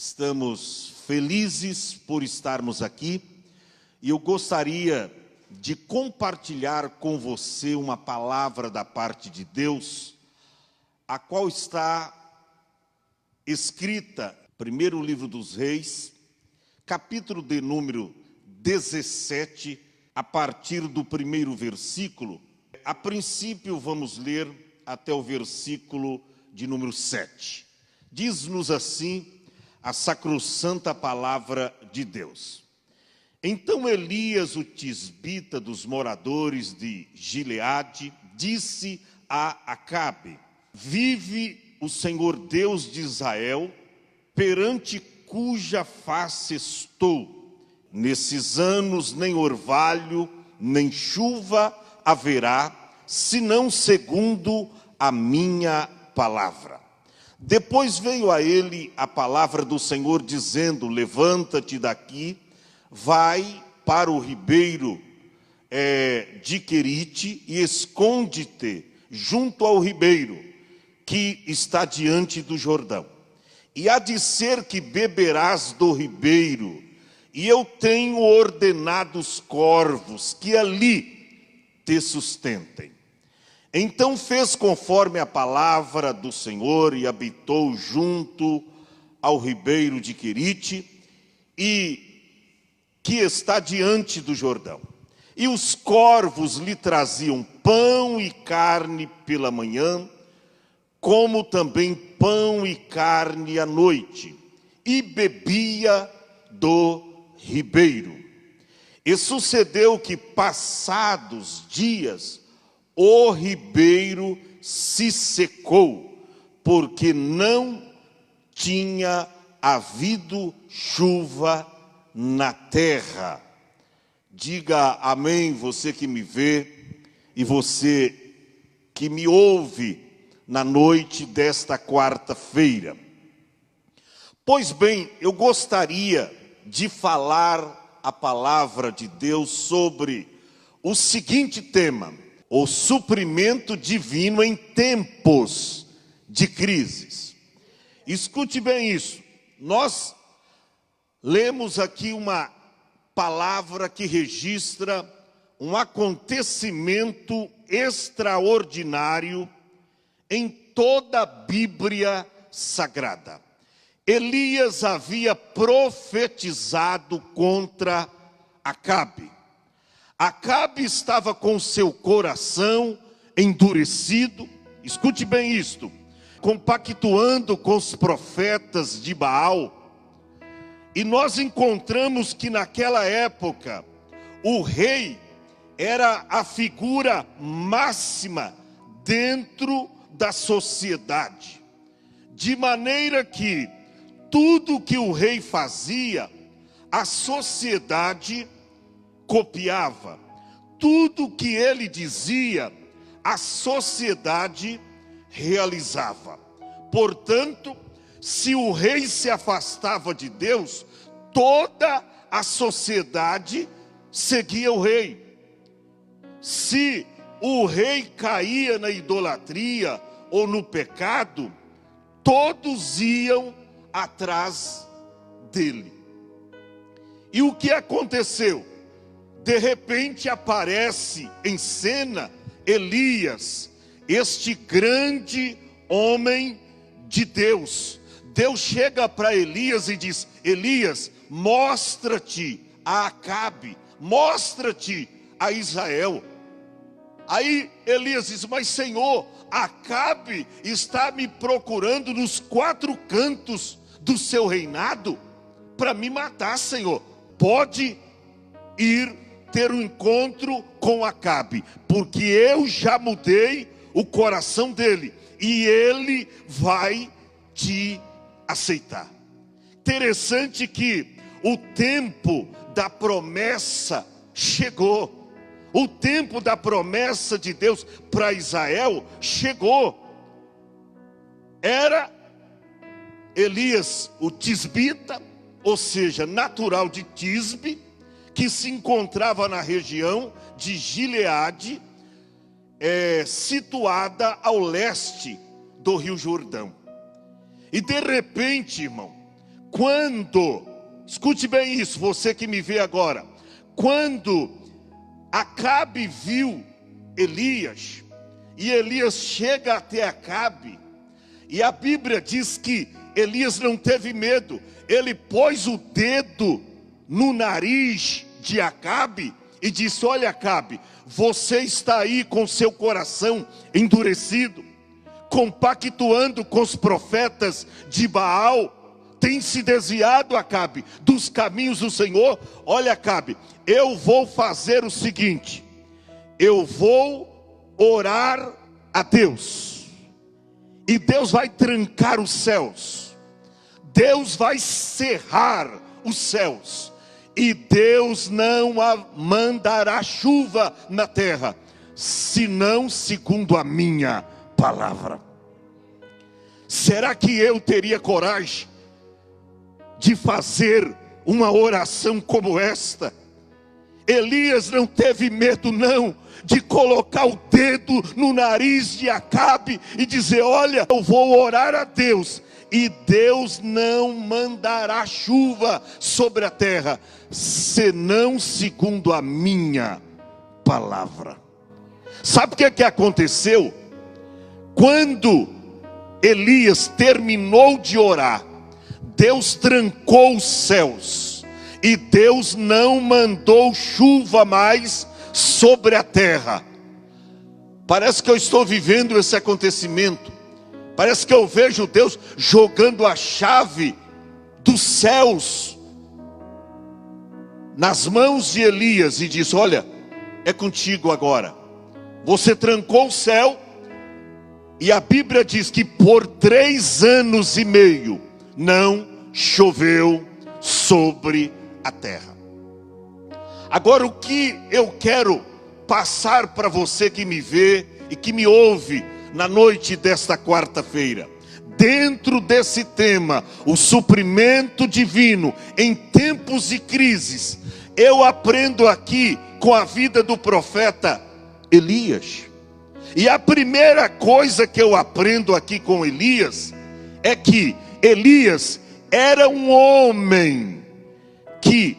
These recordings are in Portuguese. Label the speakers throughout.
Speaker 1: Estamos felizes por estarmos aqui e eu gostaria de compartilhar com você uma palavra da parte de Deus, a qual está escrita, primeiro livro dos Reis, capítulo de número 17, a partir do primeiro versículo. A princípio vamos ler até o versículo de número 7. Diz-nos assim a sacrossanta palavra de Deus. Então Elias, o tisbita dos moradores de Gileade, disse a Acabe: vive o Senhor Deus de Israel, perante cuja face estou. Nesses anos nem orvalho, nem chuva haverá, senão segundo a minha palavra. Depois veio a ele a palavra do Senhor, dizendo: levanta-te daqui, vai para o ribeiro de Querite e esconde-te junto ao ribeiro que está diante do Jordão. E há de ser que beberás do ribeiro, e eu tenho ordenado os corvos que ali te sustentem. Então fez conforme a palavra do Senhor e habitou junto ao ribeiro de Querite, e que está diante do Jordão. E os corvos lhe traziam pão e carne pela manhã, como também pão e carne à noite, e bebia do ribeiro. E sucedeu que, passados dias, o ribeiro se secou, porque não tinha havido chuva na terra. Diga amém, você que me vê e você que me ouve na noite desta quarta-feira. Pois bem, eu gostaria de falar a palavra de Deus sobre o seguinte tema: o suprimento divino em tempos de crises. Escute bem isso. Nós lemos aqui uma palavra que registra um acontecimento extraordinário em toda a Bíblia Sagrada. Elias havia profetizado contra Acabe. Acabe estava com seu coração endurecido, escute bem isto, compactuando com os profetas de Baal. E nós encontramos que naquela época, o rei era a figura máxima dentro da sociedade. De maneira que tudo que o rei fazia, a sociedade copiava. Tudo que ele dizia, a sociedade realizava. Portanto, se o rei se afastava de Deus, toda a sociedade seguia o rei. Se o rei caía na idolatria ou no pecado, todos iam atrás dele. E o que aconteceu? De repente aparece em cena Elias, este grande homem de Deus. Deus chega para Elias e diz: Elias, mostra-te a Acabe, mostra-te a Israel. Aí Elias diz: mas Senhor, Acabe está me procurando nos quatro cantos do seu reinado para me matar, Senhor. Pode ir ter um encontro com Acabe, porque eu já mudei o coração dele e ele vai te aceitar. Interessante que o tempo da promessa chegou. O tempo da promessa de Deus para Israel chegou. Era Elias o tisbita, ou seja, natural de Tisbe, que se encontrava na região de Gileade, situada ao leste do Rio Jordão. E de repente, irmão, quando, escute bem isso, você que me vê agora, quando Acabe viu Elias, e Elias chega até Acabe, e a Bíblia diz que Elias não teve medo, ele pôs o dedo no nariz de Acabe e disse: olha, Acabe, você está aí com seu coração endurecido, compactuando com os profetas de Baal, tem se desviado, Acabe, dos caminhos do Senhor. Olha, Acabe, eu vou fazer o seguinte, eu vou orar a Deus, e Deus vai trancar os céus, Deus vai cerrar os céus, e Deus não mandará chuva na terra, senão segundo a minha palavra. Será que eu teria coragem de fazer uma oração como esta? Elias não teve medo não, de colocar o dedo no nariz de Acabe e dizer: olha, eu vou orar a Deus, e Deus não mandará chuva sobre a terra, senão segundo a minha palavra. Sabe o que aconteceu? Quando Elias terminou de orar, Deus trancou os céus, e Deus não mandou chuva mais sobre a terra. Parece que eu estou vivendo esse acontecimento. Parece que eu vejo Deus jogando a chave dos céus nas mãos de Elias e diz: olha, é contigo agora. Você trancou o céu, e a Bíblia diz que por 3 anos e meio não choveu sobre a terra. Agora, o que eu quero passar para você que me vê e que me ouve na noite desta quarta-feira, dentro desse tema, o suprimento divino em tempos de crises, eu aprendo aqui com a vida do profeta Elias. E a primeira coisa que eu aprendo aqui com Elias é que Elias era um homem que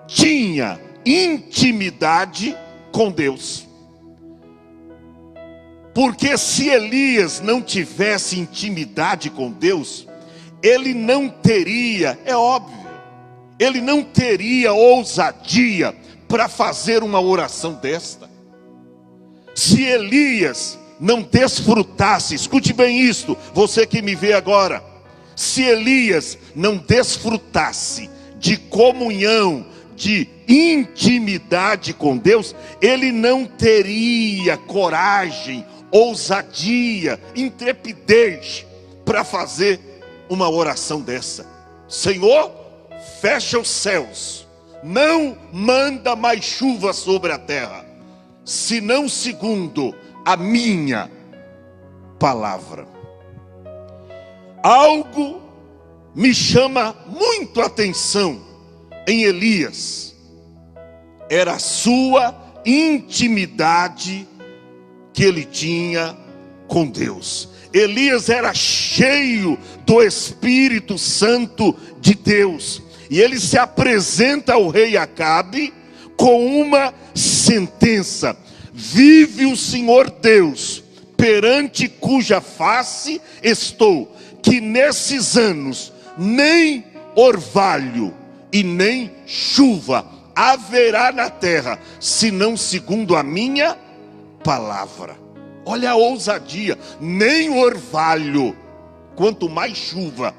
Speaker 1: tinha intimidade com Deus. Porque se Elias não tivesse intimidade com Deus, ele não teria, é óbvio, ele não teria ousadia para fazer uma oração desta. Se Elias não desfrutasse, escute bem isto, você que me vê agora, se Elias não desfrutasse de comunhão, de intimidade com Deus, ele não teria coragem, ousadia, intrepidez para fazer uma oração dessa. Senhor, fecha os céus, não manda mais chuva sobre a terra, senão segundo a minha palavra. Algo me chama muito a atenção em Elias, era a sua intimidade que ele tinha com Deus. Elias era cheio do Espírito Santo de Deus, e ele se apresenta ao rei Acabe com uma sentença: vive o Senhor Deus, perante cuja face estou, que nesses anos nem orvalho e nem chuva haverá na terra, senão segundo a minha palavra. Olha a ousadia, nem orvalho, quanto mais chuva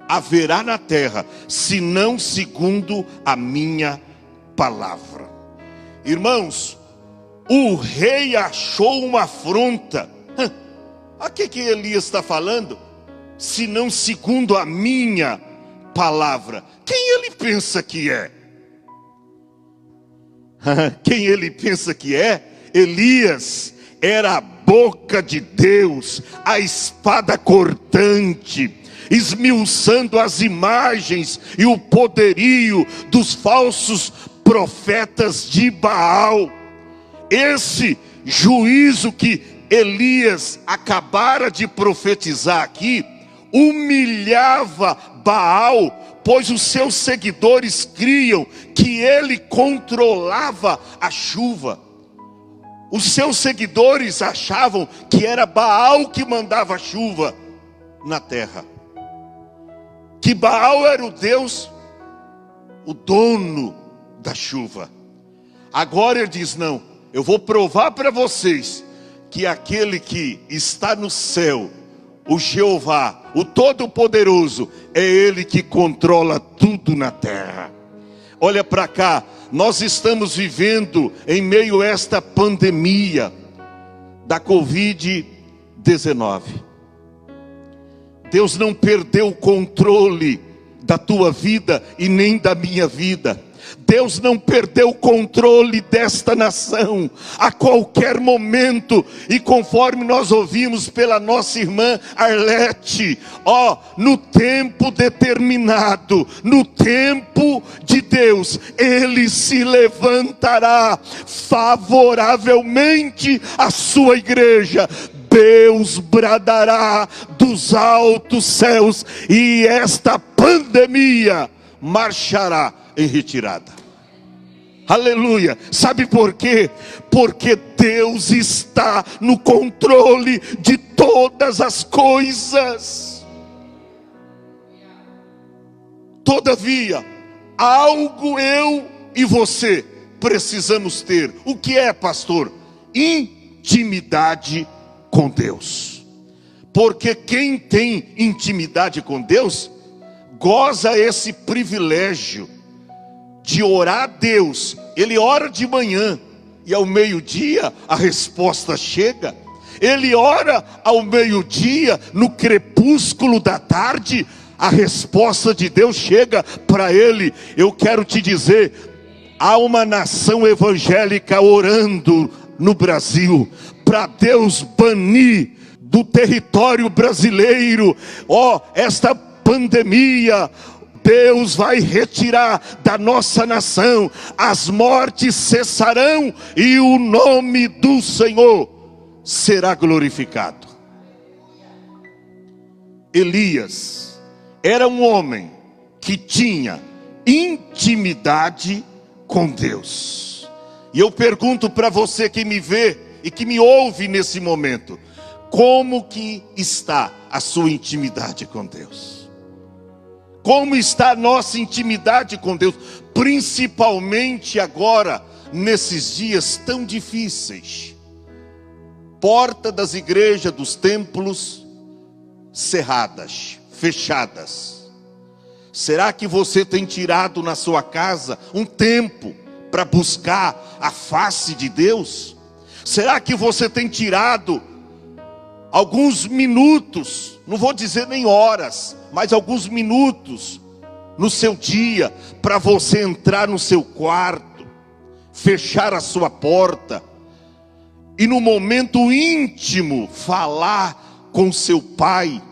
Speaker 1: haverá na terra, senão segundo a minha palavra. Irmãos, o rei achou uma afronta. A que Elias está falando? Senão segundo a minha palavra. Quem ele pensa que é? Quem ele pensa que é? Elias era a boca de Deus, a espada cortante, esmiuçando as imagens e o poderio dos falsos profetas de Baal. Esse juízo que Elias acabara de profetizar aqui humilhava Baal, pois os seus seguidores criam que ele controlava a chuva. Os seus seguidores achavam que era Baal que mandava a chuva na terra, que Baal era o Deus, o dono da chuva. Agora ele diz: não, eu vou provar para vocês que aquele que está no céu, o Jeová, o Todo-Poderoso, é Ele que controla tudo na terra. Olha para cá, nós estamos vivendo em meio a esta pandemia da Covid-19. Deus não perdeu o controle da tua vida e nem da minha vida. Deus não perdeu o controle desta nação. A qualquer momento, e conforme nós ouvimos pela nossa irmã Arlete, no tempo determinado, no tempo de Deus, Ele se levantará favoravelmente à sua igreja. Deus bradará dos altos céus e esta pandemia marchará em retirada. Aleluia. Sabe por quê? Porque Deus está no controle de todas as coisas. Todavia, algo eu e você precisamos ter. O que é, pastor? Intimidade com Deus. Porque quem tem intimidade com Deus goza esse privilégio de orar a Deus. Ele ora de manhã e ao meio-dia a resposta chega. Ele ora ao meio-dia, no crepúsculo da tarde, a resposta de Deus chega para ele. Eu quero te dizer, há uma nação evangélica orando no Brasil para Deus banir do território brasileiro esta pandemia. Deus vai retirar da nossa nação, as mortes cessarão e o nome do Senhor será glorificado. Elias era um homem que tinha intimidade com Deus. E eu pergunto para você que me vê e que me ouve nesse momento: como que está a sua intimidade com Deus? Como está a nossa intimidade com Deus? Principalmente agora, nesses dias tão difíceis. Porta das igrejas, dos templos cerradas, fechadas. Será que você tem tirado na sua casa um tempo para buscar a face de Deus? Será que você tem tirado alguns minutos, não vou dizer nem horas, mas alguns minutos no seu dia, para você entrar no seu quarto, fechar a sua porta, e no momento íntimo, falar com seu pai,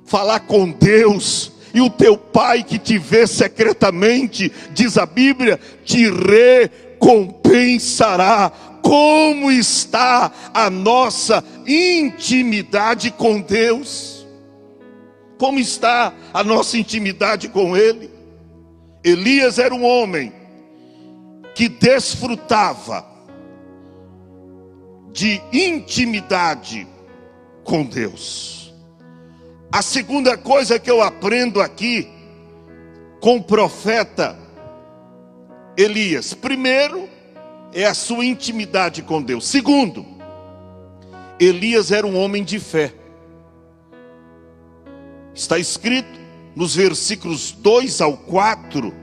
Speaker 1: falar com Deus, e o teu pai que te vê secretamente, diz a Bíblia, te recompensará. Como está a nossa intimidade com Deus? Como está a nossa intimidade com Ele? Elias era um homem que desfrutava de intimidade com Deus. A segunda coisa que eu aprendo aqui com o profeta Elias, primeiro, é a sua intimidade com Deus. Segundo, Elias era um homem de fé. Está escrito nos versículos 2 ao 4.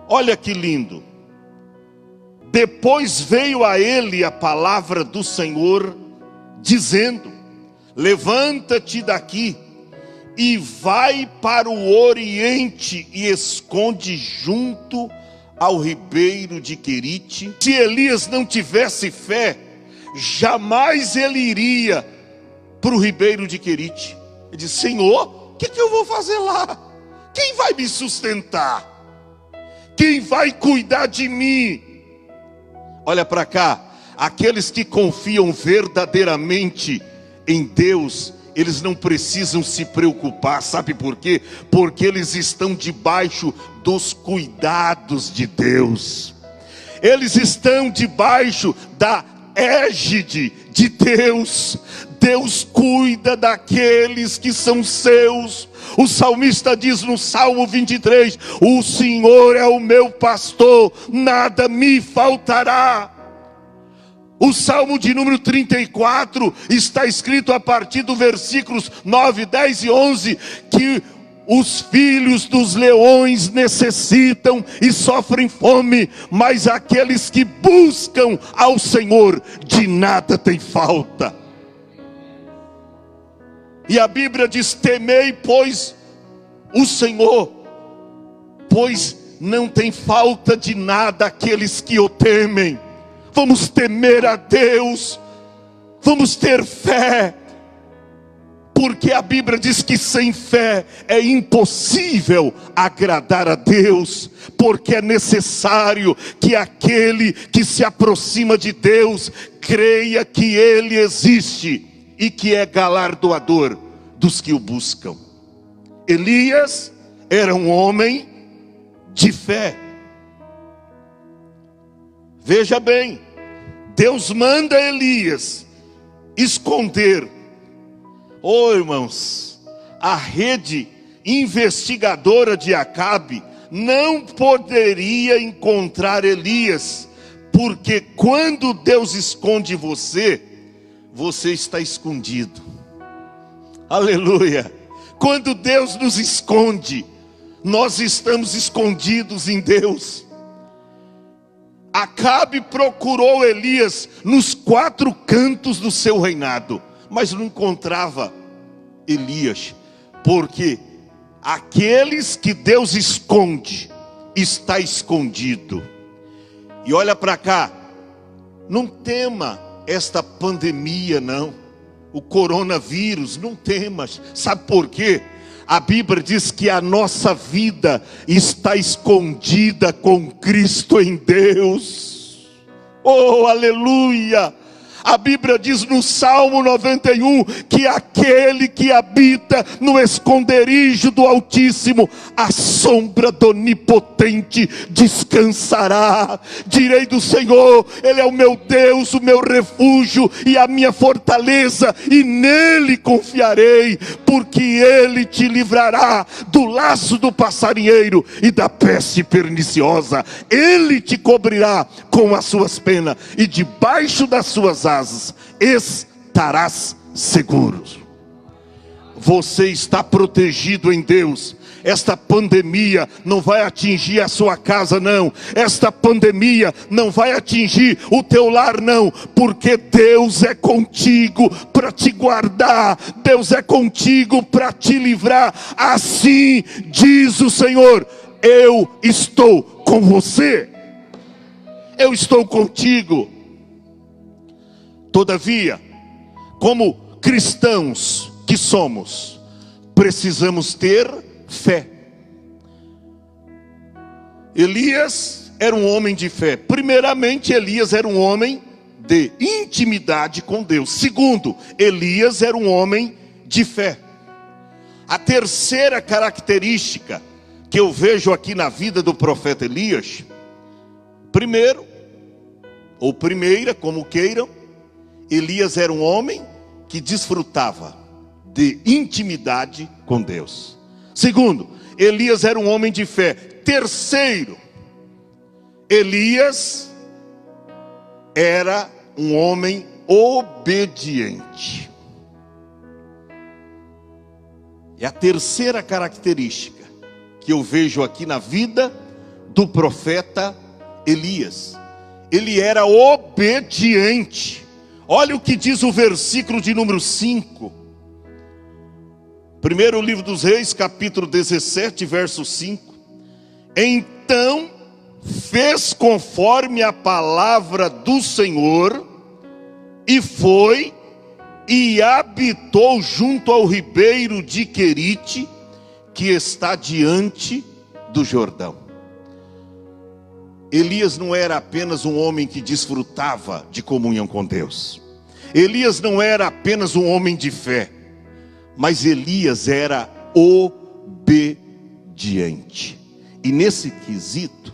Speaker 1: Olha que lindo. Depois veio a ele a palavra do Senhor, dizendo: levanta-te daqui e vai para o oriente e esconde junto ao ribeiro de Querite. Se Elias não tivesse fé, jamais ele iria para o ribeiro de Querite. Ele disse: Senhor, o que eu vou fazer lá? Quem vai me sustentar? Quem vai cuidar de mim? Olha para cá, aqueles que confiam verdadeiramente em Deus, eles não precisam se preocupar, sabe por quê? Porque eles estão debaixo dos cuidados de Deus. Eles estão debaixo da égide de Deus. Deus cuida daqueles que são seus. O salmista diz no Salmo 23: o Senhor é o meu pastor, nada me faltará. O Salmo de número 34 está escrito a partir do versículos 9, 10 e 11, que os filhos dos leões necessitam e sofrem fome, mas aqueles que buscam ao Senhor, de nada tem falta. E a Bíblia diz: temei, pois, o Senhor, pois não tem falta de nada aqueles que o temem. Vamos temer a Deus, vamos ter fé, porque a Bíblia diz que sem fé é impossível agradar a Deus, porque é necessário que aquele que se aproxima de Deus creia que Ele existe e que é galardoador dos que o buscam. Elias era um homem de fé. Veja bem, Deus manda Elias esconder. Irmãos, a rede investigadora de Acabe não poderia encontrar Elias, porque quando Deus esconde você, você está escondido. Aleluia! Quando Deus nos esconde, nós estamos escondidos em Deus. Acabe procurou Elias nos 4 cantos do seu reinado, mas não encontrava Elias, porque aqueles que Deus esconde, está escondido. E olha para cá, não tema esta pandemia não, o coronavírus, não temas. Sabe por quê? A Bíblia diz que a nossa vida está escondida com Cristo em Deus. Oh, aleluia! A Bíblia diz no Salmo 91 que aquele que habita no esconderijo do Altíssimo, à sombra do Onipotente descansará. Direi do Senhor: Ele é o meu Deus, o meu refúgio e a minha fortaleza, e nele confiarei, porque Ele te livrará do laço do passarinheiro e da peste perniciosa. Ele te cobrirá com as suas penas, e debaixo das suas asas estarás seguro. Você está protegido em Deus. Esta pandemia não vai atingir a sua casa não. Esta pandemia não vai atingir o teu lar não, porque Deus é contigo para te guardar. Deus é contigo para te livrar. Assim diz o Senhor: eu estou com você. Eu estou contigo. Todavia, como cristãos que somos, precisamos ter fé. Elias era um homem de fé. Primeiramente, Elias era um homem de intimidade com Deus. Segundo, Elias era um homem de fé. A terceira característica que eu vejo aqui na vida do profeta Elias, primeiro, ou primeira, como queiram, Elias era um homem que desfrutava de intimidade com Deus. Segundo, Elias era um homem de fé. Terceiro, Elias era um homem obediente. É a terceira característica que eu vejo aqui na vida do profeta Elias. Ele era obediente. Olha o que diz o versículo de número 5. Primeiro livro dos Reis, capítulo 17, verso 5. Então fez conforme a palavra do Senhor, e foi e habitou junto ao ribeiro de Querite, que está diante do Jordão. Elias não era apenas um homem que desfrutava de comunhão com Deus. Elias não era apenas um homem de fé. mas Elias era obediente. E nesse quesito,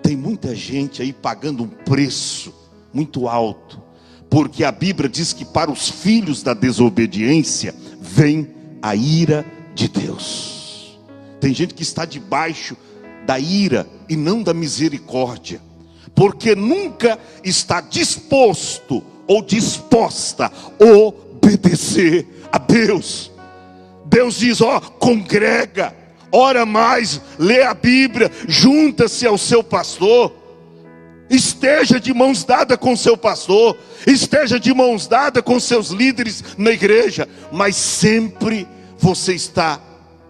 Speaker 1: tem muita gente aí pagando um preço muito alto, porque a Bíblia diz que para os filhos da desobediência vem a ira de Deus. Tem gente que está debaixo da ira e não da misericórdia, porque nunca está disposto ou disposta a obedecer a Deus. Deus diz: ó, congrega, ora mais, lê a Bíblia, junta-se ao seu pastor, esteja de mãos dadas com seu pastor, esteja de mãos dadas com seus líderes na igreja, mas sempre você está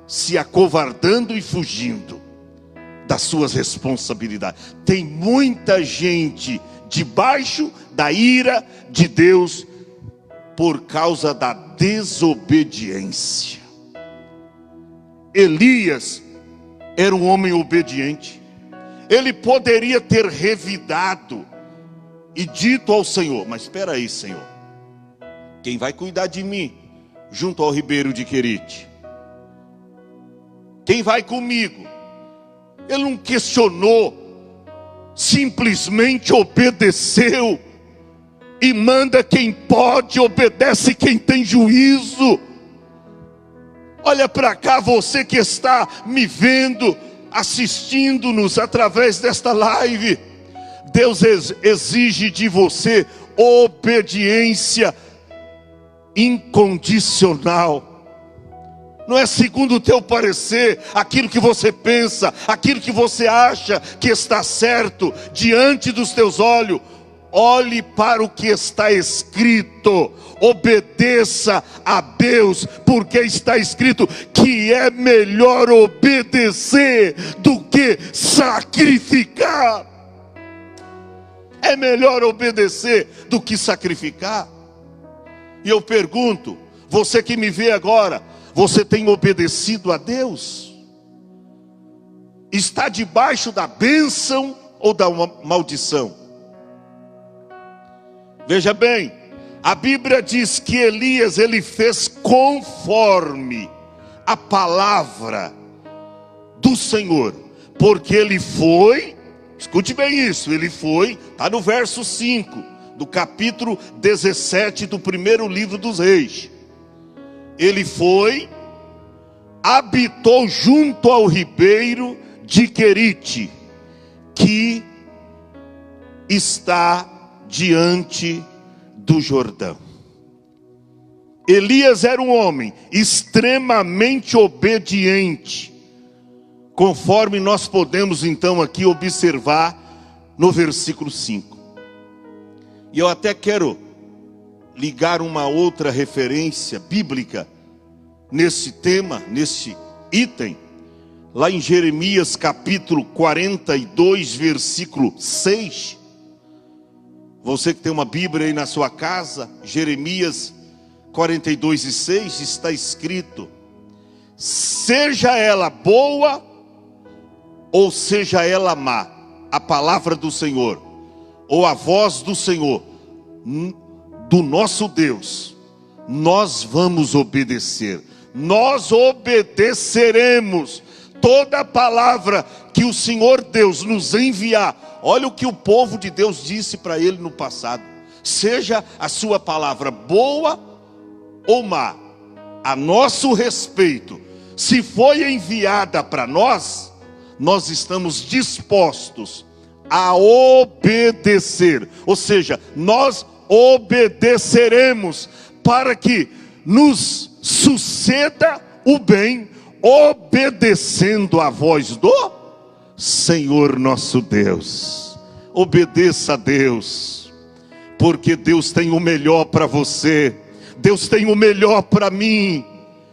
Speaker 1: se acovardando e fugindo das suas responsabilidades. Tem muita gente debaixo da ira de Deus por causa da desobediência. Elias era um homem obediente. Ele poderia ter revidado e dito ao Senhor: mas espera aí, Senhor, quem vai cuidar de mim junto ao ribeiro de Querite? Quem vai comigo? Ele não questionou, simplesmente obedeceu. E manda quem pode, obedece quem tem juízo. Olha para cá, você que está me vendo, assistindo-nos através desta live. Deus exige de você obediência incondicional. Não é segundo o teu parecer, aquilo que você pensa, aquilo que você acha que está certo diante dos teus olhos. Olhe para o que está escrito, obedeça a Deus, porque está escrito que é melhor obedecer do que sacrificar. É melhor obedecer do que sacrificar. E eu pergunto, você que me vê agora, você tem obedecido a Deus? Está debaixo da bênção ou da maldição? Veja bem, a Bíblia diz que Elias, ele fez conforme a palavra do Senhor, porque ele foi, escute bem isso, ele foi, está no verso 5, do capítulo 17 do primeiro livro dos Reis. Ele foi, habitou junto ao ribeiro de Querite, que está diante do Jordão. Elias era um homem extremamente obediente, conforme nós podemos então aqui observar no versículo 5. E eu até quero ligar uma outra referência bíblica nesse tema, nesse item, lá em Jeremias capítulo 42, versículo 6. Você que tem uma Bíblia aí na sua casa, Jeremias 42:6, está escrito: seja ela boa ou seja ela má, a palavra do Senhor, ou a voz do Senhor, do nosso Deus, nós vamos obedecer. Nós obedeceremos toda a palavra que o Senhor Deus nos enviar. Olha o que o povo de Deus disse para ele no passado: seja a sua palavra boa ou má, a nosso respeito, se foi enviada para nós, nós estamos dispostos a obedecer. Ou seja, nós obedeceremos para que nos suceda o bem, obedecendo a voz do Senhor nosso Deus. Obedeça a Deus, porque Deus tem o melhor para você, Deus tem o melhor para mim.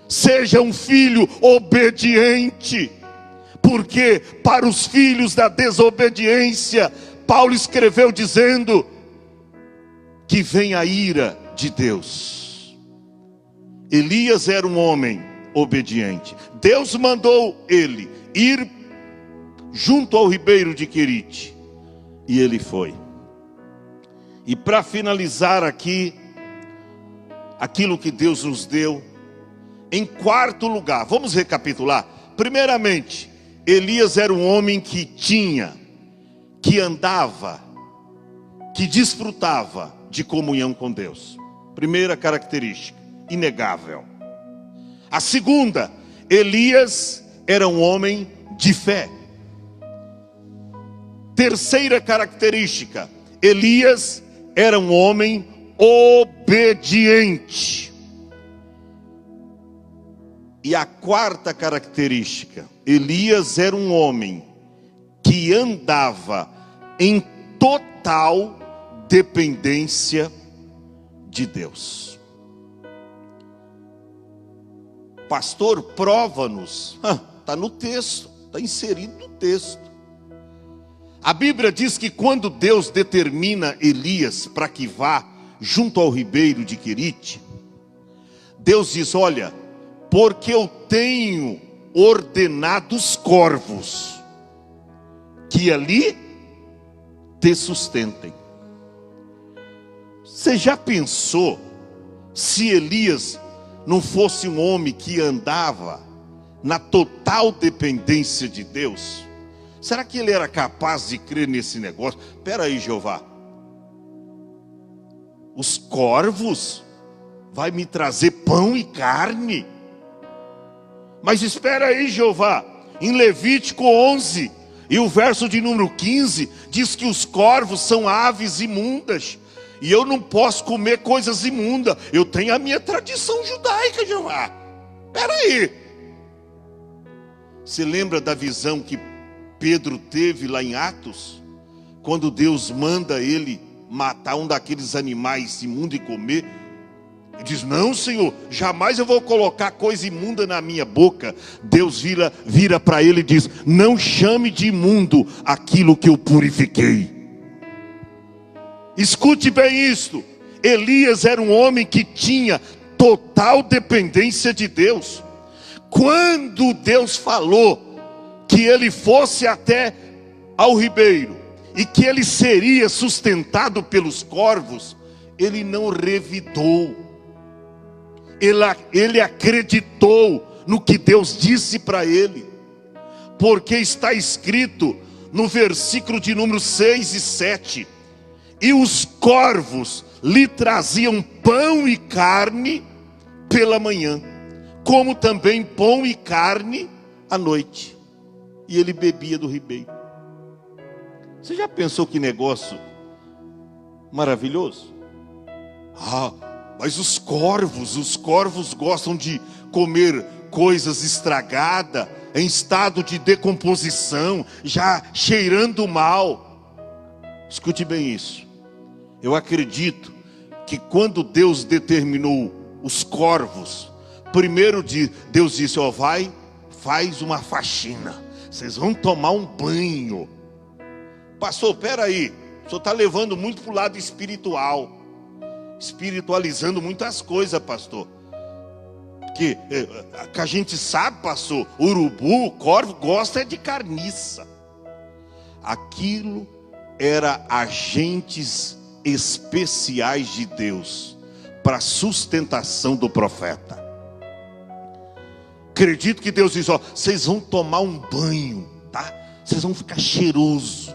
Speaker 1: Seja um filho obediente, porque para os filhos da desobediência, Paulo escreveu dizendo que vem a ira de Deus. Elias era um homem obediente. Deus mandou ele ir junto ao ribeiro de Querite, e ele foi. E para finalizar aqui, aquilo que Deus nos deu, Em quarto lugar, vamos recapitular. Primeiramente, Elias era um homem que tinha, que andava, que desfrutava de comunhão com Deus. Primeira característica, inegável. A segunda, Elias era um homem de fé. Terceira característica, Elias era um homem obediente. E a quarta característica, Elias era um homem que andava em total dependência de Deus. Pastor, prova-nos. Está no texto, está inserido no texto. A Bíblia diz que quando Deus determina Elias para que vá junto ao ribeiro de Querite, Deus diz: olha, porque eu tenho ordenado os corvos que ali te sustentem. Você já pensou se Elias não fosse um homem que andava na total dependência de Deus? Será que ele era capaz de crer nesse negócio? Espera aí, Jeová, os corvos vai me trazer pão e carne? Mas espera aí, Jeová, em Levítico 11 e o verso de número 15 diz que os corvos são aves imundas e eu não posso comer coisas imundas. Eu tenho a minha tradição judaica, Jeová. Espera aí. Você lembra da visão que Pedro teve lá em Atos? Quando Deus manda ele matar um daqueles animais imundos e comer. Ele diz: não, Senhor, jamais eu vou colocar coisa imunda na minha boca. Deus vira para ele e diz: não chame de imundo aquilo que eu purifiquei. Escute bem isto. Elias era um homem que tinha total dependência de Deus. Quando Deus falou que ele fosse até ao ribeiro e que ele seria sustentado pelos corvos, ele não revidou. Ele acreditou no que Deus disse para ele, porque está escrito no versículo de número 6 e 7: e os corvos lhe traziam pão e carne pela manhã, como também pão e carne à noite, e ele bebia do ribeiro. Você já pensou que negócio maravilhoso? Mas os corvos gostam de comer coisas estragadas, em estado de decomposição, já cheirando mal. Escute bem isso. Eu acredito que quando Deus determinou os corvos, primeiro Deus disse: ó, vai, faz uma faxina, vocês vão tomar um banho. Pastor, peraí, o senhor está levando muito para o lado espiritual, espiritualizando muitas coisas, pastor. Que a gente sabe, pastor, urubu, corvo, gosta de carniça. Aquilo era agentes especiais de Deus para a sustentação do profeta. Acredito que Deus diz: ó, vocês vão tomar um banho, tá? Vocês vão ficar cheiroso.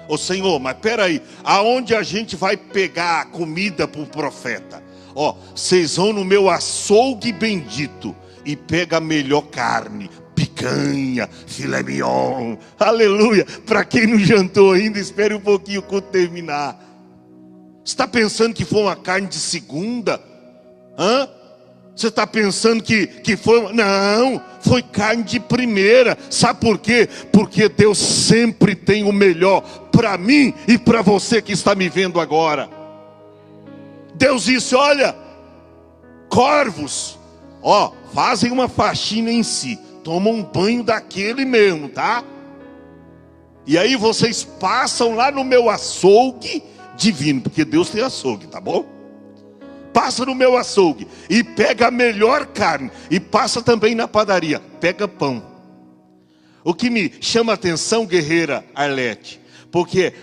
Speaker 1: Ô Senhor, mas peraí, aonde a gente vai pegar a comida para o profeta? Ó, vocês vão no meu açougue bendito e pega a melhor carne, picanha, filé mignon, aleluia. Para quem não jantou ainda, espere um pouquinho o culto terminar. Você está pensando que foi uma carne de segunda? Você está pensando que foi... Não, foi carne de primeira. Sabe por quê? Porque Deus sempre tem o melhor para mim e para você que está me vendo agora. Deus disse: olha, corvos, ó, fazem uma faxina em si, tomam um banho daquele mesmo, tá? E aí vocês passam lá no meu açougue divino, porque Deus tem açougue, tá bom? Passa no meu açougue e pega a melhor carne, e passa também na padaria, pega pão. O que me chama a atenção, guerreira Arlete, porque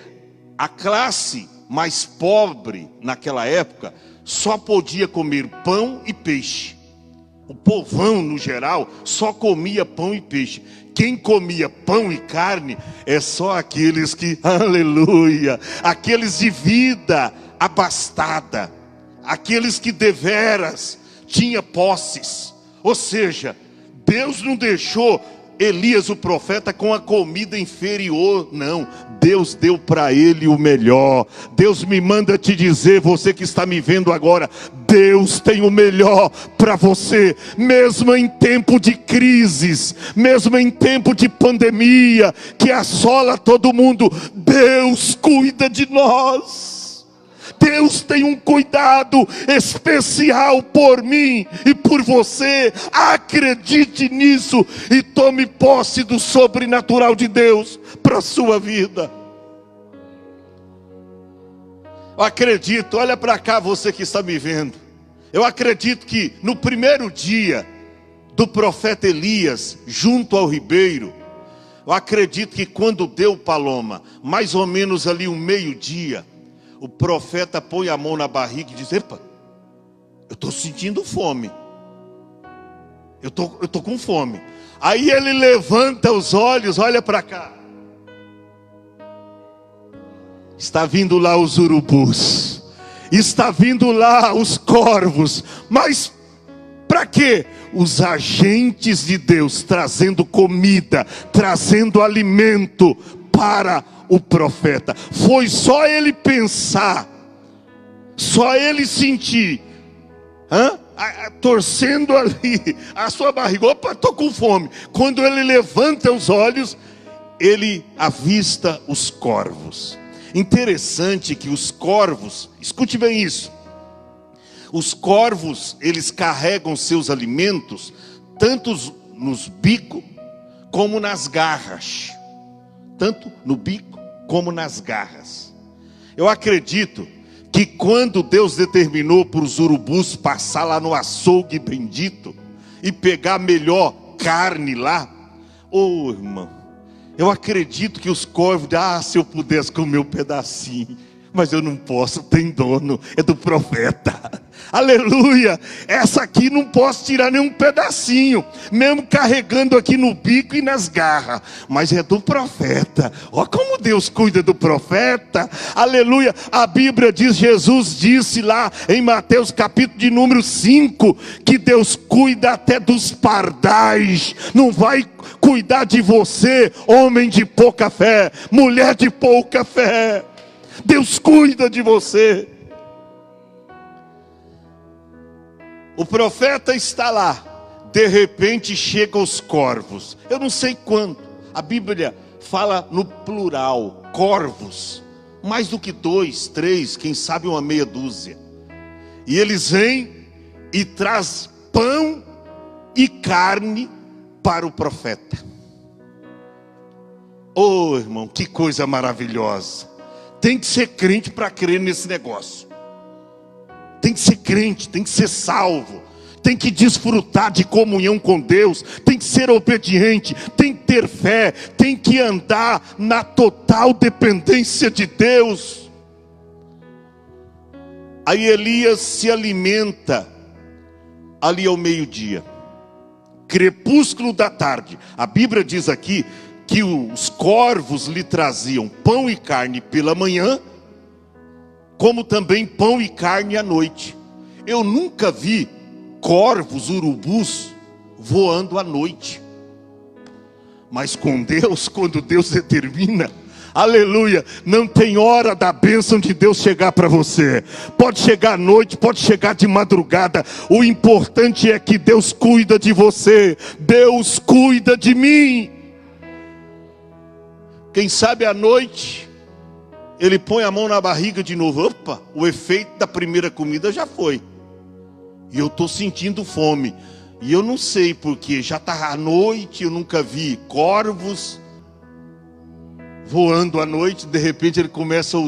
Speaker 1: a classe mais pobre naquela época só podia comer pão e peixe. o povão no geral só comia pão e peixe. Quem comia pão e carne é só aqueles que, aleluia, aqueles de vida abastada, aqueles que deveras tinha posses. Ou seja, Deus não deixou Elias o profeta com a comida inferior, não. Deus deu para ele o melhor. Deus me manda te dizer, você que está me vendo agora, Deus tem o melhor para você, mesmo em tempo de crises, mesmo em tempo de pandemia que assola todo mundo, Deus cuida de nós. Deus tem um cuidado especial por mim e por você. Acredite nisso e tome posse do sobrenatural de Deus para a sua vida. Eu acredito, olha para cá você que está me vendo. Eu acredito que no primeiro dia do profeta Elias junto ao ribeiro, eu acredito que quando deu, Paloma, mais ou menos ali um meio-dia, o profeta põe a mão na barriga e diz: epa, eu estou sentindo fome. Eu tô com fome. Aí ele levanta os olhos, olha para cá. Está vindo lá os urubus. Está vindo lá os corvos. Mas para quê? Os agentes de Deus trazendo comida, trazendo alimento para o profeta. Foi só ele pensar, só ele sentir, torcendo ali a sua barriga, opa, estou com fome. Quando ele levanta os olhos, ele avista os corvos. Interessante que os corvos, escute bem isso, os corvos, eles carregam seus alimentos tanto nos bicos como nas garras. Tanto no bico como nas garras. Eu acredito que quando Deus determinou para os urubus passar lá no açougue bendito e pegar a melhor carne lá, ô irmão, eu acredito que os corvos, se eu pudesse comer um pedacinho, mas eu não posso, tem dono, é do profeta. Aleluia, essa aqui não posso tirar nenhum pedacinho, mesmo carregando aqui no bico e nas garras, mas é do profeta. Olha como Deus cuida do profeta. Aleluia, a Bíblia diz, Jesus disse lá em Mateus capítulo de número 5, que Deus cuida até dos pardais. Não vai cuidar de você, homem de pouca fé, mulher de pouca fé. Deus cuida de você. O profeta está lá, de repente chegam os corvos. Eu não sei quanto, a Bíblia fala no plural, corvos, mais do que 2, 3, quem sabe uma meia dúzia. E eles vêm e traz pão e carne para o profeta. Oh irmão, que coisa maravilhosa. Tem que ser crente para crer nesse negócio. Tem que ser crente, tem que ser salvo, tem que desfrutar de comunhão com Deus, tem que ser obediente, tem que ter fé, tem que andar na total dependência de Deus. Aí Elias se alimenta ali ao meio-dia, crepúsculo da tarde. A Bíblia diz aqui que os corvos lhe traziam pão e carne pela manhã, como também pão e carne à noite. Eu nunca vi corvos, urubus voando à noite. Mas com Deus, quando Deus determina, aleluia, não tem hora da bênção de Deus chegar para você. Pode chegar à noite, pode chegar de madrugada. O importante é que Deus cuida de você. Deus cuida de mim. Quem sabe à noite ele põe a mão na barriga de novo. Opa, o efeito da primeira comida já foi. E eu estou sentindo fome. E eu não sei porque já está à noite, eu nunca vi corvos voando à noite. De repente ele começa a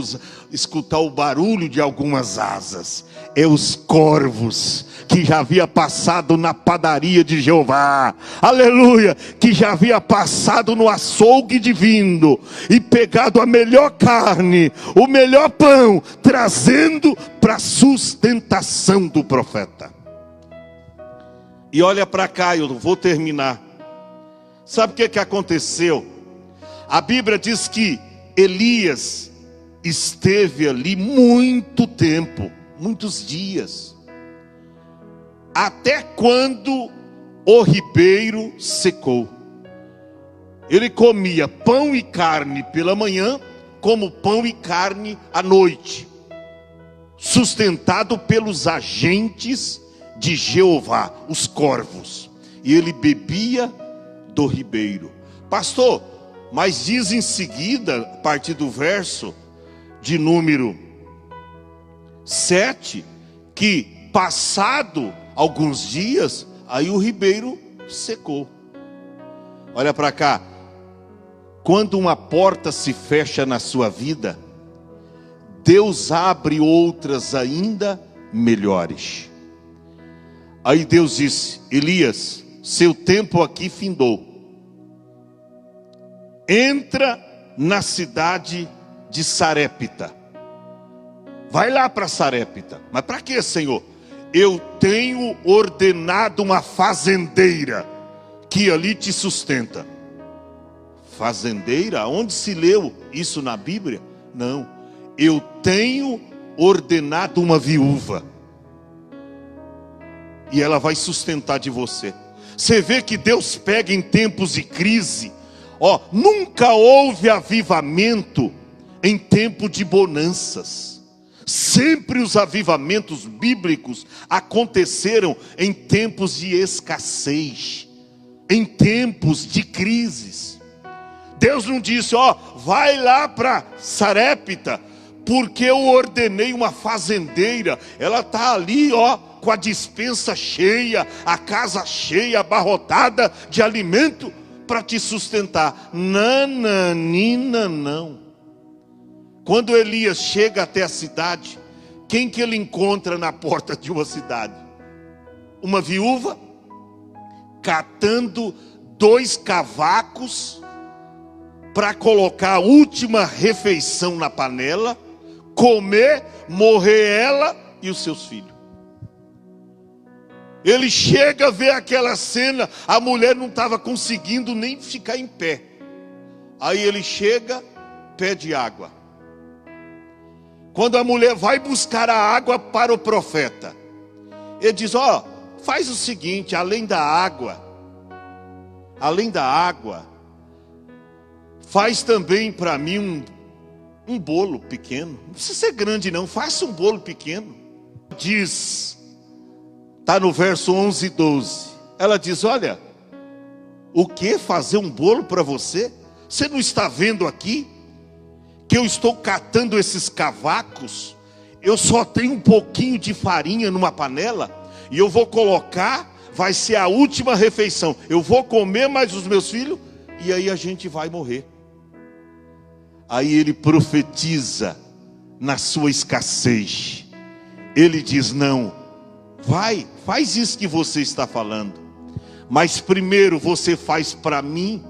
Speaker 1: escutar o barulho de algumas asas. É os corvos que já havia passado na padaria de Jeová, aleluia, que já havia passado no açougue divino e pegado a melhor carne, o melhor pão, trazendo para a sustentação do profeta. E olha para cá, eu vou terminar. Sabe o que aconteceu? A Bíblia diz que Elias esteve ali muito tempo, muitos dias, até quando o ribeiro secou. Ele comia pão e carne pela manhã, como pão e carne à noite, sustentado pelos agentes de Jeová, os corvos. E ele bebia do ribeiro. Pastor, mas diz em seguida, a partir do verso de número 7, que passado alguns dias, aí o ribeiro secou. Olha para cá. Quando uma porta se fecha na sua vida, Deus abre outras ainda melhores. Aí Deus disse: Elias, seu tempo aqui findou. Entra na cidade de Sarepta. Vai lá para Sarepta. Mas para quê, Senhor? Eu tenho ordenado uma fazendeira que ali te sustenta. Fazendeira? Onde se leu isso na Bíblia? Não. Eu tenho ordenado uma viúva. E ela vai sustentar de você. Você vê que Deus pega em tempos de crise. Nunca houve avivamento em tempo de bonanças. Sempre os avivamentos bíblicos aconteceram em tempos de escassez, em tempos de crises. Deus não disse, vai lá para Sarepta, porque eu ordenei uma fazendeira. Ela está ali, com a despensa cheia, a casa cheia, abarrotada de alimento para te sustentar. Nananina, não. Quando Elias chega até a cidade, quem que ele encontra na porta de uma cidade? Uma viúva catando 2 cavacos para colocar a última refeição na panela, comer, morrer ela e os seus filhos. Ele chega a ver aquela cena, a mulher não estava conseguindo nem ficar em pé. Aí ele chega, pede água. Quando a mulher vai buscar a água para o profeta, ele diz, faz o seguinte, além da água, faz também para mim um bolo pequeno. Não precisa ser grande não, faça um bolo pequeno. Diz, está no verso 11 e 12. Ela diz, olha, o que? Fazer um bolo para você? Você não está vendo aqui que eu estou catando esses cavacos? Eu só tenho um pouquinho de farinha numa panela e eu vou colocar, vai ser a última refeição. Eu vou comer mais os meus filhos e aí a gente vai morrer. Aí ele profetiza na sua escassez. Ele diz, não, faz isso que você está falando. Mas primeiro você faz para mim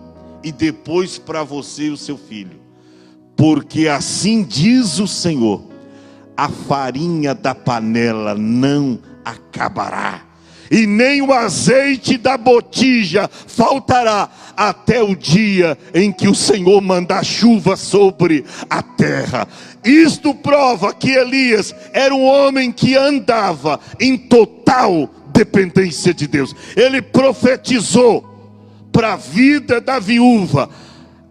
Speaker 1: e depois para você e o seu filho. Porque assim diz o Senhor, a farinha da panela não acabará, e nem o azeite da botija faltará, até o dia em que o Senhor mandar chuva sobre a terra. Isto prova que Elias era um homem que andava em total dependência de Deus. Ele profetizou para a vida da viúva.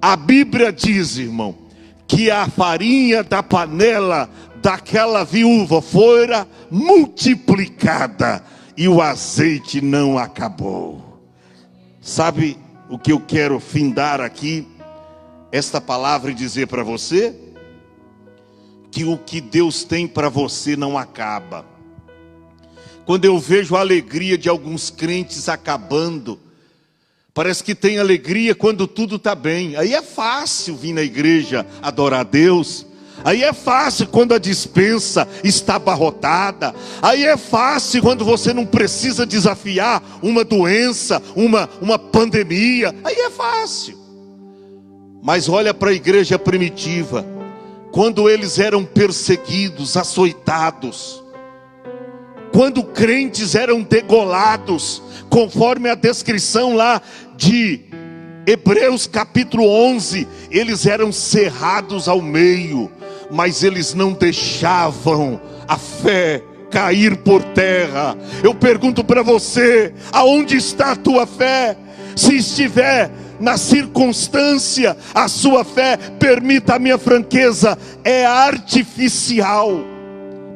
Speaker 1: A Bíblia diz, irmão, que a farinha da panela daquela viúva fora multiplicada e o azeite não acabou. Sabe o que eu quero findar aqui? Esta palavra e dizer para você que o que Deus tem para você não acaba. Quando eu vejo a alegria de alguns crentes acabando, parece que tem alegria quando tudo está bem. Aí é fácil vir na igreja adorar a Deus. Aí é fácil quando a despensa está abarrotada. Aí é fácil quando você não precisa desafiar uma doença, uma pandemia. Aí é fácil. Mas olha para a igreja primitiva. Quando eles eram perseguidos, açoitados, quando crentes eram degolados, conforme a descrição lá de Hebreus capítulo 11, eles eram cerrados ao meio, mas eles não deixavam a fé cair por terra. Eu pergunto para você, aonde está a tua fé? Se estiver na circunstância, a sua fé, permita a minha franqueza, é artificial,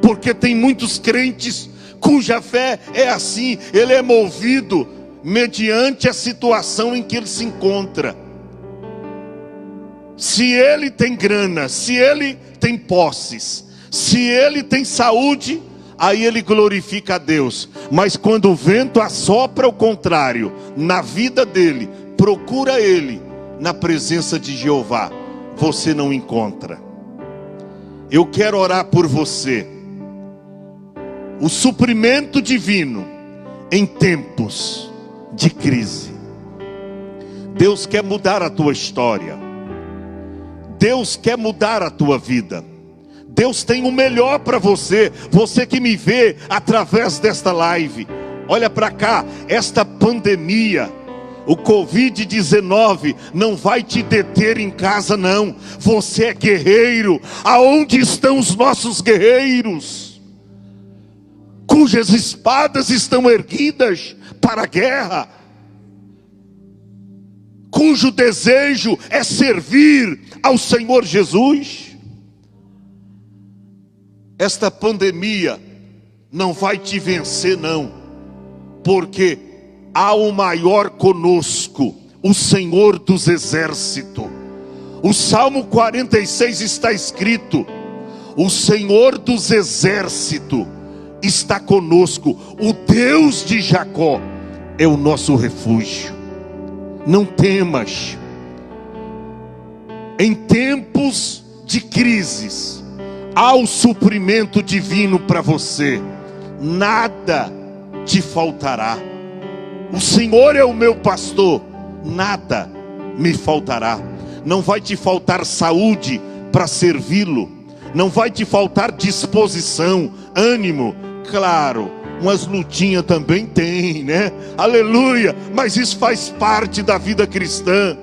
Speaker 1: porque tem muitos crentes cuja fé é assim, ele é movido mediante a situação em que ele se encontra. Se ele tem grana, se ele tem posses, se ele tem saúde, aí ele glorifica a Deus. Mas quando o vento assopra o contrário na vida dele, procura ele na presença de Jeová, você não encontra. Eu quero orar por você. O suprimento divino em tempos de crise. Deus quer mudar a tua história. Deus quer mudar a tua vida. Deus tem o melhor para você. Você que me vê através desta live, olha para cá. Esta pandemia, o Covid-19 não vai te deter em casa não. Você é guerreiro. Aonde estão os nossos guerreiros? Cujas espadas estão erguidas para a guerra, cujo desejo é servir ao Senhor Jesus. Esta pandemia não vai te vencer não, porque há o maior conosco, o Senhor dos exércitos. O Salmo 46 está escrito: o Senhor dos exércitos está conosco, o Deus de Jacó é o nosso refúgio. Não temas. Em tempos de crises, há o suprimento divino para você. Nada te faltará. O Senhor é o meu pastor, nada me faltará. Não vai te faltar saúde para servi-lo. Não vai te faltar disposição, ânimo. Claro, umas lutinhas também tem, né? Aleluia, mas isso faz parte da vida cristã.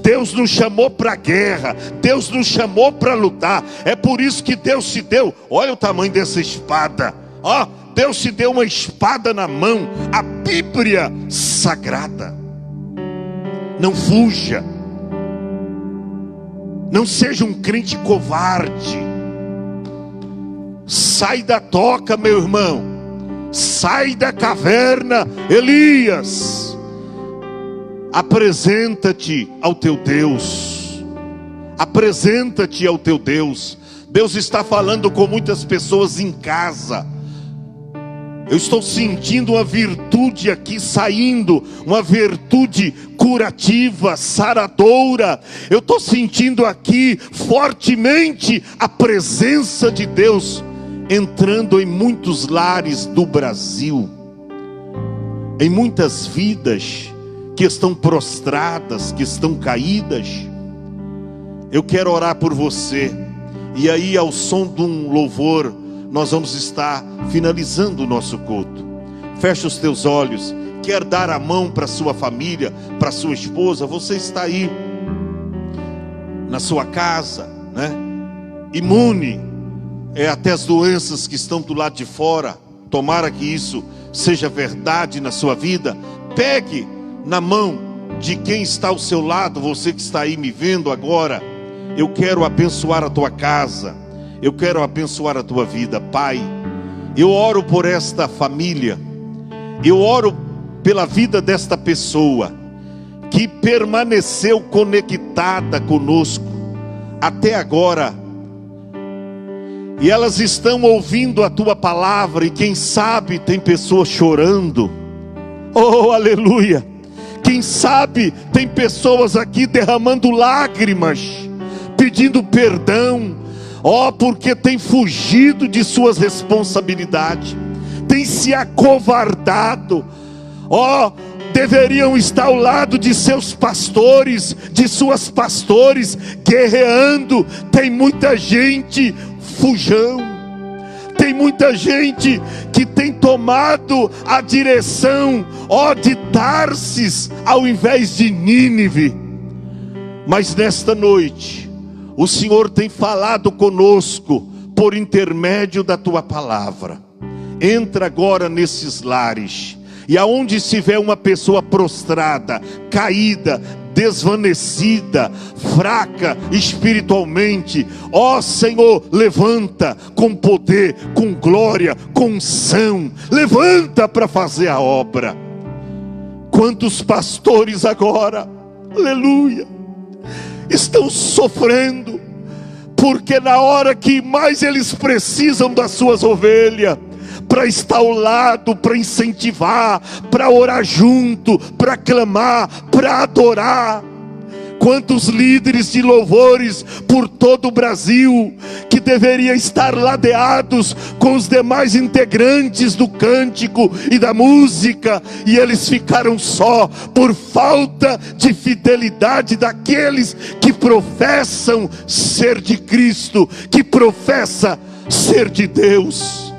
Speaker 1: Deus nos chamou para a guerra, Deus nos chamou para lutar. É por isso que Deus te deu, olha o tamanho dessa espada, ó, Deus te deu uma espada na mão, a Bíblia sagrada. Não fuja, não seja um crente covarde. Sai da toca, meu irmão. Sai da caverna, Elias. Apresenta-te ao teu Deus. Apresenta-te ao teu Deus. Deus está falando com muitas pessoas em casa. Eu estou sentindo uma virtude aqui saindo, uma virtude curativa, saradora. Eu estou sentindo aqui fortemente a presença de Deus entrando em muitos lares do Brasil, em muitas vidas que estão prostradas, que estão caídas. Eu quero orar por você, e aí ao som de um louvor, nós vamos estar finalizando o nosso culto. Fecha os teus olhos. Quer dar a mão para sua família, para sua esposa? Você está aí na sua casa, né? Imune até as doenças que estão do lado de fora. Tomara que isso seja verdade na sua vida. Pegue na mão de quem está ao seu lado, você que está aí me vendo agora. Eu quero abençoar a tua casa, eu quero abençoar a tua vida. Pai, eu oro por esta família, eu oro pela vida desta pessoa que permaneceu conectada conosco até agora, e elas estão ouvindo a tua palavra, e quem sabe tem pessoas chorando. Oh, aleluia! Quem sabe tem pessoas aqui derramando lágrimas, pedindo perdão, ó, porque tem fugido de suas responsabilidades, tem se acovardado, ó, deveriam estar ao lado de seus pastores, de suas pastores, guerreando. Tem muita gente fujão, Tem muita gente que tem tomado a direção, de Tarsis, ao invés de Nínive. Mas nesta noite, o Senhor tem falado conosco por intermédio da tua palavra. Entra agora nesses lares, e aonde se vê uma pessoa prostrada, caída, desvanecida, fraca espiritualmente, Senhor, levanta com poder, com glória, com unção, levanta para fazer a obra. Quantos pastores agora, aleluia, estão sofrendo, porque na hora que mais eles precisam das suas ovelhas, para estar ao lado, para incentivar, para orar junto, para clamar, para adorar. Quantos líderes de louvores por todo o Brasil, que deveriam estar ladeados com os demais integrantes do cântico e da música, e eles ficaram só, por falta de fidelidade daqueles que professam ser de Cristo, que professa ser de Deus.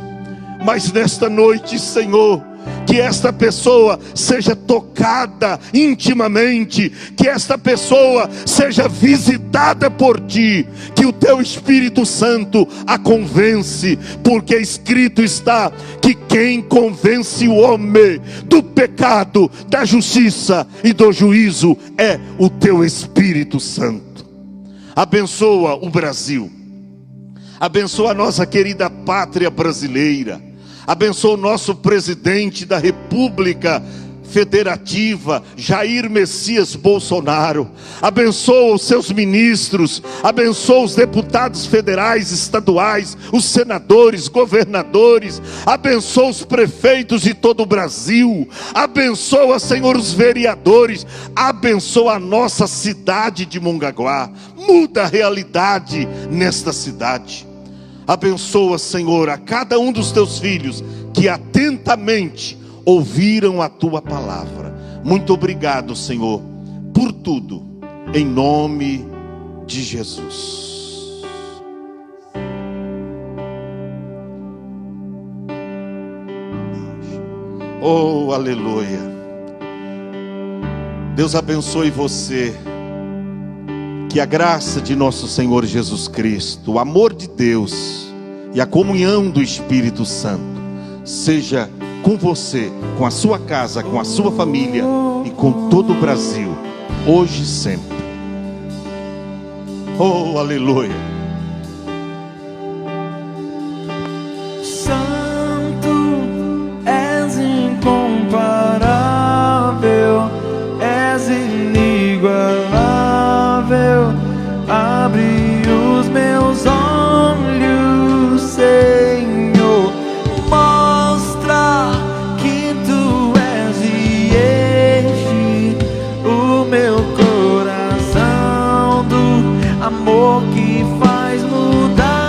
Speaker 1: Mas nesta noite, Senhor, que esta pessoa seja tocada intimamente, que esta pessoa seja visitada por Ti, que o Teu Espírito Santo a convence, porque escrito está que quem convence o homem do pecado, da justiça e do juízo é o Teu Espírito Santo. Abençoa o Brasil, abençoa a nossa querida pátria brasileira, abençoa o nosso presidente da República Federativa, Jair Messias Bolsonaro. Abençoa os seus ministros, abençoa os deputados federais, estaduais, os senadores, governadores, abençoa os prefeitos de todo o Brasil, abençoa, Senhor, os vereadores, abençoa a nossa cidade de Mongaguá. Muda a realidade nesta cidade. Abençoa, Senhor, a cada um dos teus filhos que atentamente ouviram a tua palavra. Muito obrigado, Senhor, por tudo, em nome de Jesus. Oh, aleluia. Deus abençoe você. Que a graça de nosso Senhor Jesus Cristo, o amor de Deus e a comunhão do Espírito Santo seja com você, com a sua casa, com a sua família e com todo o Brasil, hoje e sempre. Oh, aleluia.
Speaker 2: Santo, és incomparável, és inigualável. Abre os meus olhos, Senhor, mostra que Tu és e enche o meu coração do amor que faz mudar.